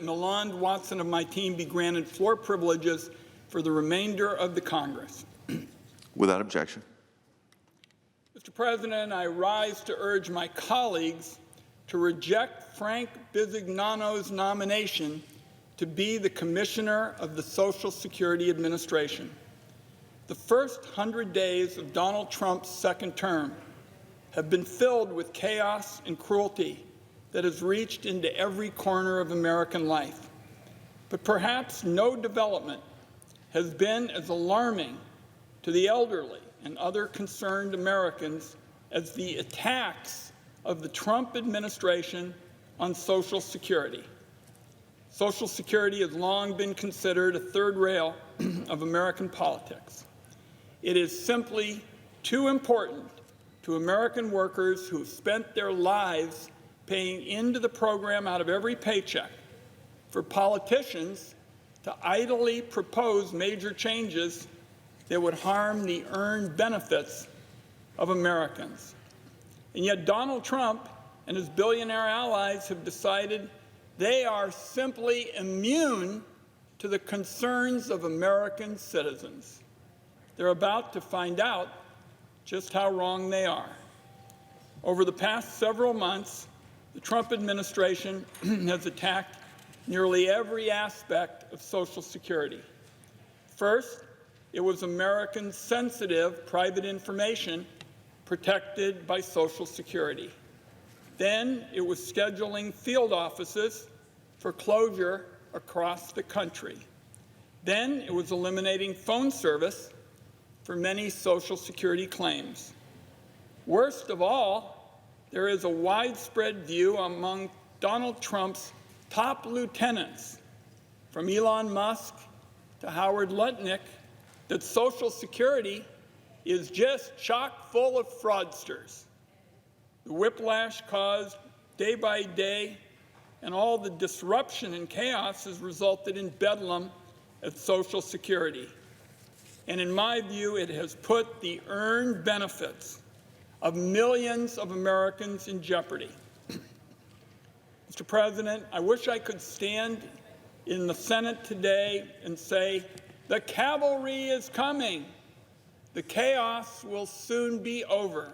that Milland Watson of my team be granted floor privileges for the remainder of the Congress. Without objection. Mr. President, I rise to urge my colleagues to reject Frank Bisignano's nomination to be the Commissioner of the Social Security Administration. The first 100 days of Donald Trump's second term have been filled with chaos and cruelty that has reached into every corner of American life. But perhaps no development has been as alarming to the elderly and other concerned Americans as the attacks of the Trump administration on Social Security. Social Security has long been considered a third rail of American politics. It is simply too important to American workers who have spent their lives paying into the program out of every paycheck for politicians to idly propose major changes that would harm the earned benefits of Americans. And yet Donald Trump and his billionaire allies have decided they are simply immune to the concerns of American citizens. They're about to find out just how wrong they are. Over the past several months, the Trump administration has attacked nearly every aspect of Social Security. First, it was American sensitive private information protected by Social Security. Then it was scheduling field offices for closure across the country. Then it was eliminating phone service for many Social Security claims. Worst of all, there is a widespread view among Donald Trump's top lieutenants, from Elon Musk to Howard Lutnick, that Social Security is just chock full of fraudsters. The whiplash caused day by day and all the disruption and chaos has resulted in bedlam at Social Security. And in my view, it has put the earned benefits of millions of Americans in jeopardy. Mr. President, I wish I could stand in the Senate today and say, the cavalry is coming. The chaos will soon be over.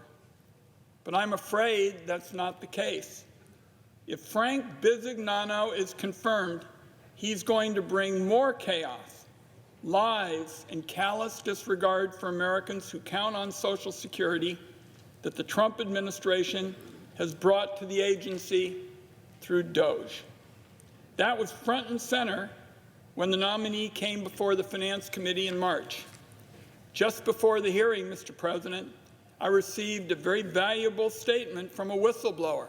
But I'm afraid that's not the case. If Frank Bisignano is confirmed, he's going to bring more chaos, lies, and callous disregard for Americans who count on Social Security that the Trump administration has brought to the agency through DOGE. That was front and center when the nominee came before the Finance Committee in March. Just before the hearing, Mr. President, I received a very valuable statement from a whistleblower,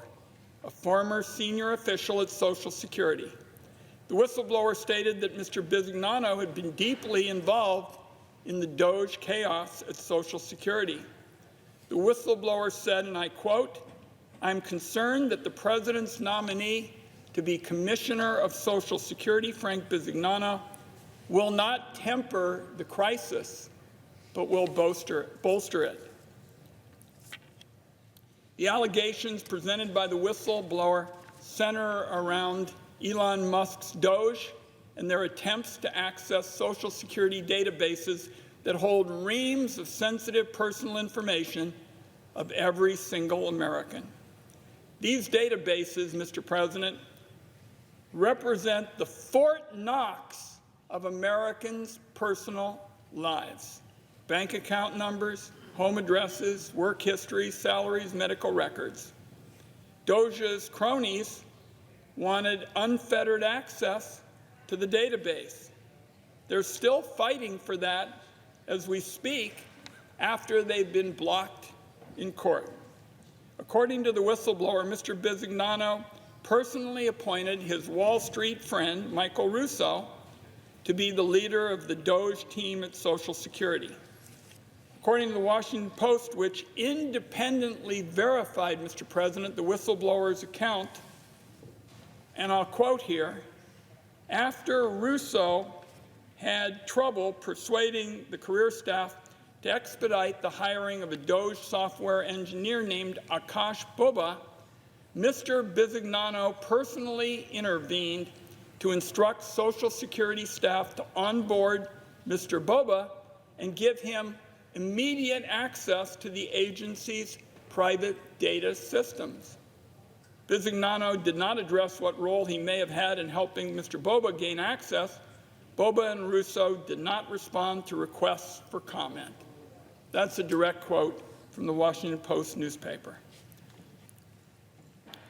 a former senior official at Social Security. The whistleblower stated that Mr. Bisignano had been deeply involved in the DOGE chaos at Social Security. The whistleblower said, and I quote, "I'm concerned that the President's nominee to be Commissioner of Social Security, Frank Bisignano, will not temper the crisis, but will bolster it." The allegations presented by the whistleblower center around Elon Musk's DOGE and their attempts to access Social Security databases that hold reams of sensitive personal information of every single American. These databases, Mr. President, represent the Fort Knox of Americans' personal lives. Bank account numbers, home addresses, work histories, salaries, medical records. DOGE's cronies wanted unfettered access to the database. They're still fighting for that as we speak after they've been blocked in court. According to the whistleblower, Mr. Bisignano personally appointed his Wall Street friend, Michael Russo, to be the leader of the DOGE team at Social Security. According to the Washington Post, which independently verified, Mr. President, the whistleblower's account, and I'll quote here, after Russo had trouble persuading the career staff to expedite the hiring of a DOGE software engineer named Akash Bubba, Mr. Bisignano personally intervened to instruct Social Security staff to onboard Mr. Boba and give him immediate access to the agency's private data systems. Bisignano did not address what role he may have had in helping Mr. Boba gain access. Boba and Russo did not respond to requests for comment. That's a direct quote from the Washington Post newspaper.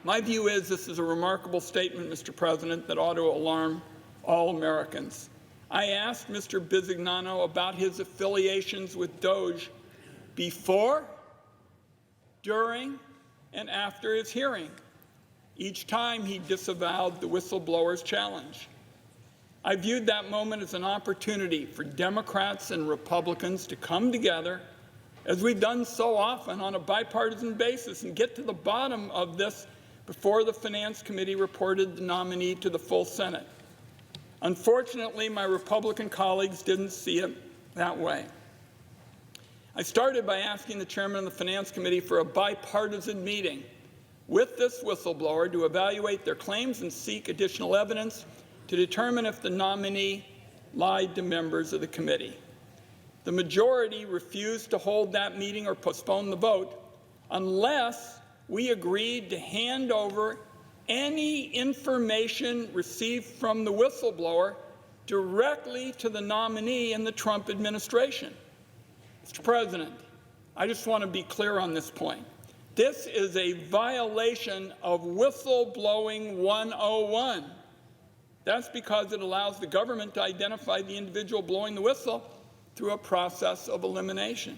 My view is this is a remarkable statement, Mr. President, that ought to alarm all Americans. I asked Mr. Bisignano about his affiliations with DOGE before, during, and after his hearing. Each time he disavowed the Whistleblowers challenge. I viewed that moment as an opportunity for Democrats and Republicans to come together, as we've done so often, on a bipartisan basis and get to the bottom of this before the Finance Committee reported the nominee to the full Senate. Unfortunately, my Republican colleagues didn't see it that way. I started by asking the chairman of the Finance Committee for a bipartisan meeting with this whistleblower to evaluate their claims and seek additional evidence to determine if the nominee lied to members of the committee. The majority refused to hold that meeting or postpone the vote unless we agreed to hand over any information received from the whistleblower directly to the nominee in the Trump administration. Mr. President, I just want to be clear on this point. This is a violation of Whistleblowing 101. That's because it allows the government to identify the individual blowing the whistle through a process of elimination.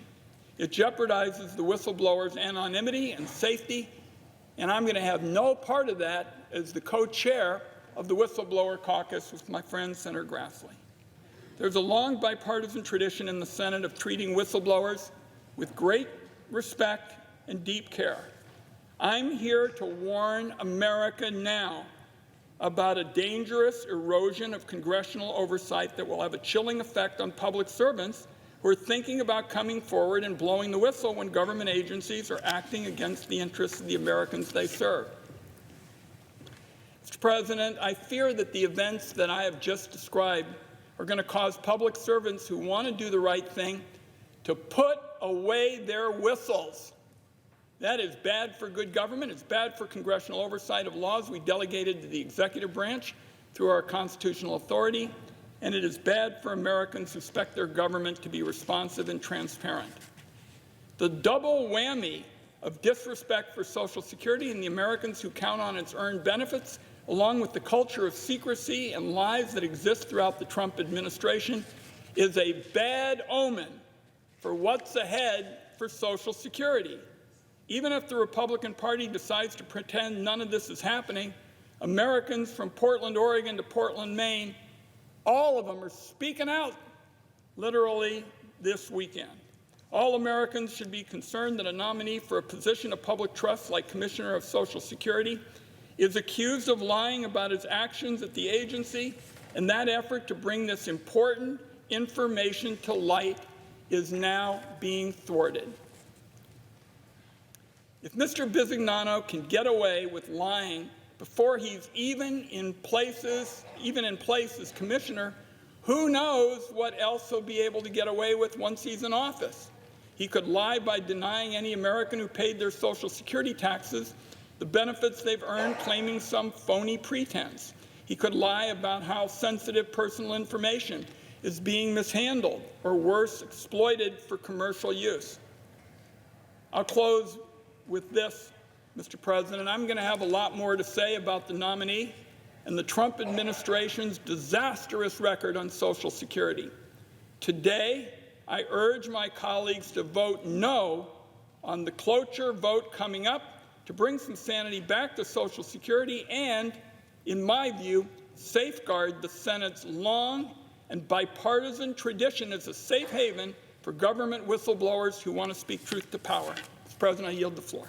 It jeopardizes the whistleblower's anonymity and safety, and I'm going to have no part of that as the co-chair of the Whistleblower Caucus with my friend Senator Grassley. There's a long bipartisan tradition in the Senate of treating whistleblowers with great respect and deep care. I'm here to warn America now about a dangerous erosion of congressional oversight that will have a chilling effect on public servants who are thinking about coming forward and blowing the whistle when government agencies are acting against the interests of the Americans they serve. Mr. President, I fear that the events that I have just described are going to cause public servants who want to do the right thing to put away their whistles. That is bad for good government. It's bad for congressional oversight of laws we delegated to the executive branch through our constitutional authority, and it is bad for Americans who expect their government to be responsive and transparent. The double whammy of disrespect for Social Security and the Americans who count on its earned benefits, along with the culture of secrecy and lies that exist throughout the Trump administration, is a bad omen for what's ahead for Social Security. Even if the Republican Party decides to pretend none of this is happening, Americans from Portland, Oregon to Portland, Maine, all of them are speaking out literally this weekend. All Americans should be concerned that a nominee for a position of public trust like Commissioner of Social Security is accused of lying about his actions at the agency, and that effort to bring this important information to light is now being thwarted. If Mr. Bisignano can get away with lying before he's even in place as commissioner, who knows what else he'll be able to get away with once he's in office. He could lie by denying any American who paid their Social Security taxes the benefits they've earned, claiming some phony pretense. He could lie about how sensitive personal information is being mishandled or, worse, exploited for commercial use. I'll close with this, Mr. President. I'm going to have a lot more to say about the nominee and the Trump administration's disastrous record on Social Security. Today, I urge my colleagues to vote no on the cloture vote coming up to bring some sanity back to Social Security and, in my view, safeguard the Senate's long and bipartisan tradition as a safe haven for government whistleblowers who want to speak truth to power. Mr. President, I yield the floor.